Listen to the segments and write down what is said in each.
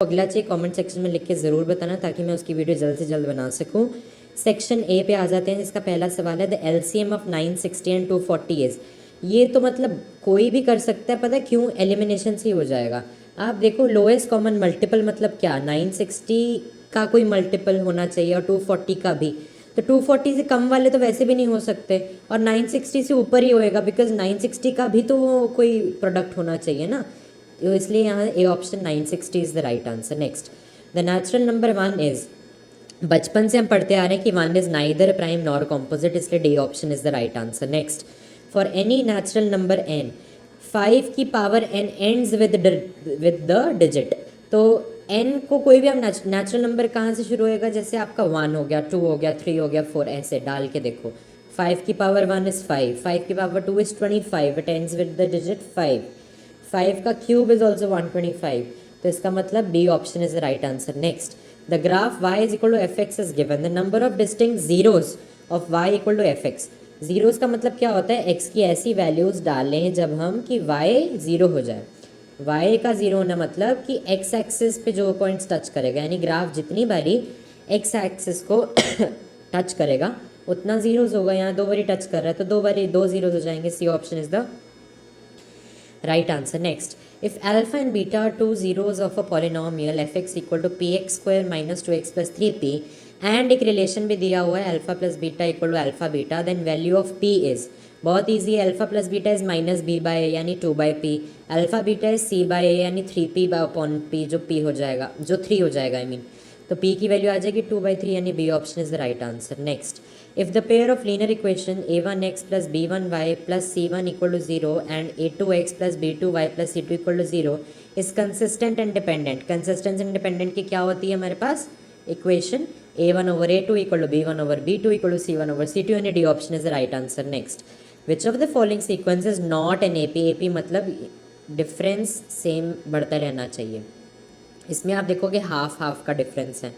अगला चाहिए comment section में लिख के ज़रूर बताना ताकि मैं उसकी वीडियो जल्द से जल्द बना सकूं। सेक्शन ए पे आ जाते हैं, जिसका पहला सवाल है the LCM of 960 and 240 is. ये तो मतलब कोई भी कर सकता है, पता है क्यों? एलिमिनेशन से ही हो जाएगा। आप देखो लोएस्ट कॉमन मल्टीपल मतलब क्या, 960 का कोई मल्टीपल होना चाहिए और 240 का भी। तो 240 से कम वाले तो वैसे भी नहीं हो सकते और 960 से ऊपर ही होएगा, बिकॉज 960 का भी तो कोई प्रोडक्ट होना चाहिए ना। तो इसलिए यहाँ A option 960 is the right answer. Next, the natural number 1 is, बचपन से हम पढ़ते आ रहे हैं कि 1 is neither prime nor composite, इसलिए D option is the right answer. Next, for any natural number n 5 की power n ends with the digit. तो n को कोई भी आप नेचुरल नंबर कहाँ से शुरू होएगा? जैसे आपका 1 हो गया, 2 हो गया, 3 हो गया, 4, ऐसे डाल के देखो। 5 की पावर 1 इज 5, 5 की power 2 is 25, it ends with the digit 5, 5 का क्यूब इज ऑल्सो 125, तो इसका मतलब B option is the right answer. Next, the graph y is equal to F x is given, the number of distinct zeros of y equal to F x. Zeros का मतलब क्या होता है? x की ऐसी वैल्यूज डालें जब हम कि y जीरो हो जाए। y का जीरो होना मतलब कि x एक्सिस पे जो पॉइंट्स टच करेगा, यानी ग्राफ जितनी बारी x एक्सिस को टच करेगा उतना जीरोस होगा। यहाँ 2 बारी टच कर रहा है तो 2 बारी 2 जीरोस हो जाएंगे। C option is the right answer. Next, if alpha and beta are two zeros of a polynomial fx equal to px square minus 2x plus 3p and एक रिलेशन भी दिया हुआ है alpha plus beta equal to alpha beta, then value of p is, बहुत easy है, alpha plus beta is minus B by A यानी 2 by P, alpha beta is C by A यानी 3p upon P, जो p हो जाएगा, जो 3 हो जाएगा आई मीन। तो p की वैल्यू आ जाएगी 2/3 यानी B option is the right answer. Next, if the pair of linear equation a1x plus b1y plus c1 equal to 0 and a2x plus b2y plus c2 equal to 0 is consistent and dependent, consistent and dependent की क्या होती है हमारे पास equation? a1 over a2 equal to b1 over b2 equal to c1 over c2 यानी d option is the right answer. Next, which of the following sequence is not an AP? AP मतलब difference same बढ़ता रहना चाहिए। इसमें आप देखोगे half half का difference है,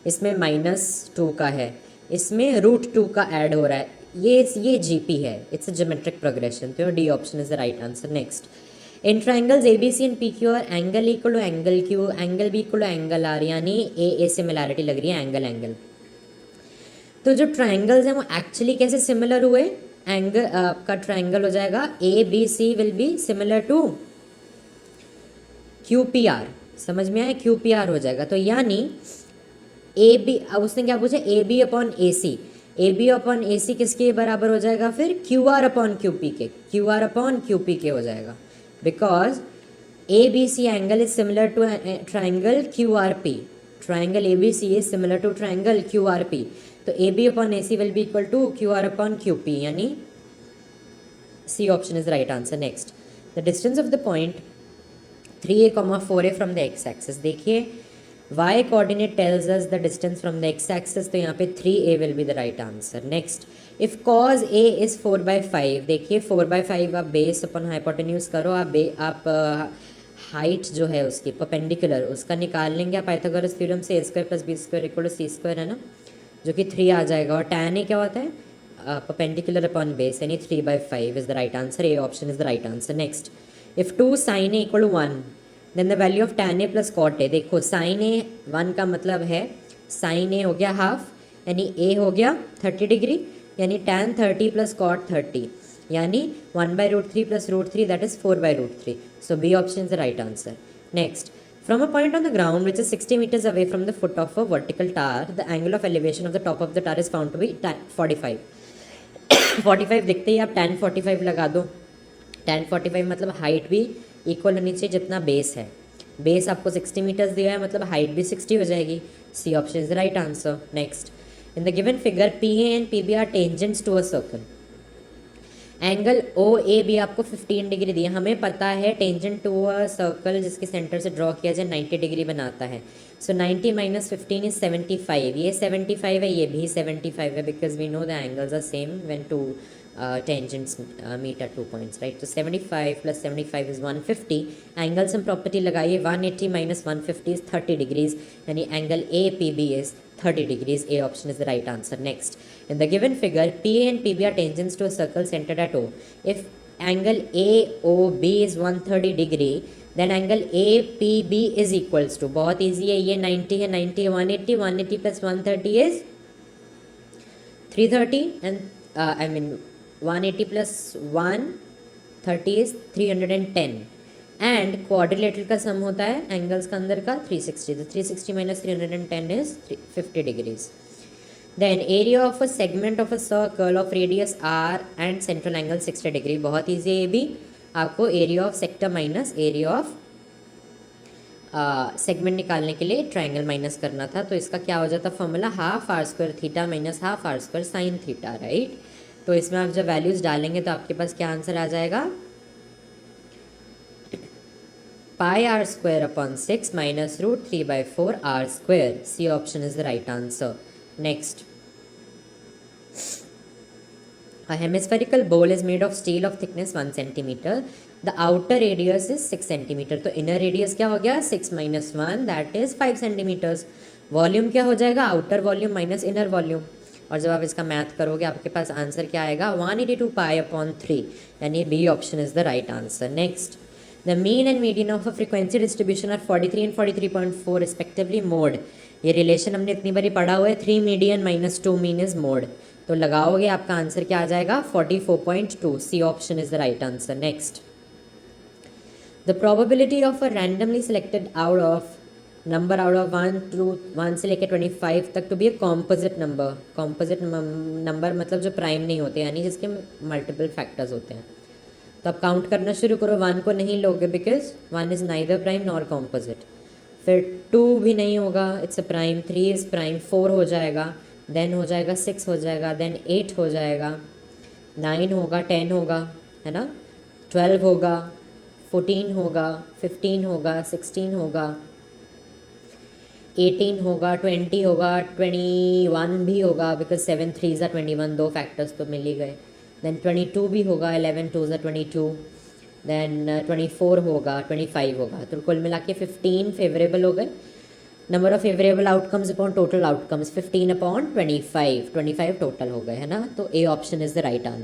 इसमें -2 का है, इसमें √2 का ऐड हो रहा है, ये जीपी है, इट्स अ ज्योमेट्रिक प्रोग्रेशन, तो D option is the right answer. Next, in triangles A B C and P Q R angle equal to angle Q, angle B equal to angle R, यानी a similarity लग रही है angle angle. तो जो triangles हैं वो actually कैसे similar हुए? एंगल आपका ट्राइंगल हो जाएगा A B C will be similar to Q P R, समझ में आया? क्यू पी आर हो जाएगा। तो यानी ए बी, अब उसने क्या पूछा? A B upon A C, A B upon A C किसके बराबर हो जाएगा? फिर Q R upon Q P के, Q R upon Q P के हो जाएगा, because A B C angle is similar to triangle Q R P, triangle A B C is similar to triangle Q R P, तो A B upon A C will be equal to Q R upon Q P, यानी C option is right answer. Next, the distance of the point 3a, 4a from the x axis, देखिए y coordinate tells us the distance from the x axis, तो यहाँ पे 3a will be the right answer. Next, if cos a is 4/5, देखिए 4/5 आप base अपन hypotenuse करो, आप height जो है उसकी परपेंडिकुलर उसका निकाल लेंगे आप पाइथागोरस थ्योरम से, a square plus B square equal to C square है ना, जो कि 3 आ जाएगा, और tan a क्या होता है? परपेंडिकुलर अपॉन बेस, यानी 3/5 is the right answer, A option is the right answer. Next, if 2 sin a equal to 1 then the value of tan a plus cot A, देखो साइन ए 1 का मतलब है sign ए हो गया हाफ, यानी a हो गया 30 डिग्री, यानी tan 30 प्लस कॉट 30, यानी 1/√3 plus √3 that is 4/√3, so B option is the right answer. Next, from a point on the ground which is 60 meters away from the foot of a vertical tower, the angle of elevation of the top of the tower is found to be 45। 45 दिखते ही आप tan 45 लगा दो, tan 45 मतलब height भी equal होनी चाहिए जितना base है, बेस आपको 60 मीटर्स दिया है मतलब हाइट भी 60 हो जाएगी, C option is the right answer. Next, in the given figure P A and P B are tangents to a circle, angle O A B आपको 15 डिग्री दिया, हमें पता है टेंजेंट टू अ सर्कल जिसके centre से draw किया जाए 90 degree बनाता है, सो 90 - 15 इज 75, ये 75 है, ये भी 75 है, because we know the angles are same when two tangents meet at 2 points, right? So 75 plus 75 is 150, angle sum property लगाइए, 180 - 150 is 30 degrees, यानी angle A P B is 30 degrees, A option is the right answer. Next, in the given figure PA and PB are tangents to a circle centered at O. If angle AOB is 130 degree, then angle A P B is equals to, बहुत easy है ये, 90 है, 90 है 180, 180 plus 130 is 330 and I mean 180 plus 130 is 310 and quadrilateral का sum होता है angles का अंदर का 360, तो 360 minus 310 is 50 degrees. Then area of a segment of a circle of radius r and central angle 60 degree, बहुत ईजी है ये भी. आपको area of sector minus area of segment निकालने के लिए ट्राइंगल माइनस करना था, तो इसका क्या हो जाता formula, half r square theta minus half r square sine theta, right. तो इसमें आप जब वैल्यूज डालेंगे तो आपके पास क्या आंसर आ जाएगा, pi r square upon 6 minus root 3/4 r square. C option is the right answer. Next, a hemispherical bowl is made of steel of thickness 1 centimeter. The outer radius is 6 centimeter. तो inner radius क्या हो गया, 6 minus 1 that is 5 centimeters. Volume क्या हो जाएगा, outer volume minus inner volume. और जब आप इसका मैथ करोगे आपके पास आंसर क्या आएगा, 182 पाई अपॉन 3, यानी B option is the right answer. Next, the mean and median of a frequency distribution are 43 and 43.4 respectively mode. ये रिलेशन हमने इतनी बारी पढ़ा हुआ है, 3 median minus 2 mean is mode. तो लगाओगे आपका आंसर क्या आ जाएगा, 44.2. C option is the right answer. Next, the probability of a randomly selected out of number out of 1 से लेकर 25 तक to be a composite number. Composite number मतलब जो प्राइम नहीं होते, यानी जिसके मल्टीपल फैक्टर्स होते हैं. तो आप काउंट करना शुरू करो. 1 को नहीं लोगे because 1 is neither prime nor composite. फिर 2 भी नहीं होगा, it's a prime. 3 is prime, 4 हो जाएगा, देन हो जाएगा 6 हो जाएगा, देन 8 हो जाएगा, 9 होगा, 10 होगा, है ना, 12 होगा, 14 होगा, 15 होगा, 16 होगा, 18 होगा, 20 होगा, 21 भी होगा बिकॉज 7 3s are 21, 2 फैक्टर्स तो मिल ही गए. देन 22 भी होगा, 11 2s are 22, देन 24 होगा, 25 होगा. तो कुल मिला के 15 फेवरेबल हो गए. Number of favourable outcomes upon total outcomes 15 upon 25 total हो गए, है ना. तो ए option is the right answer.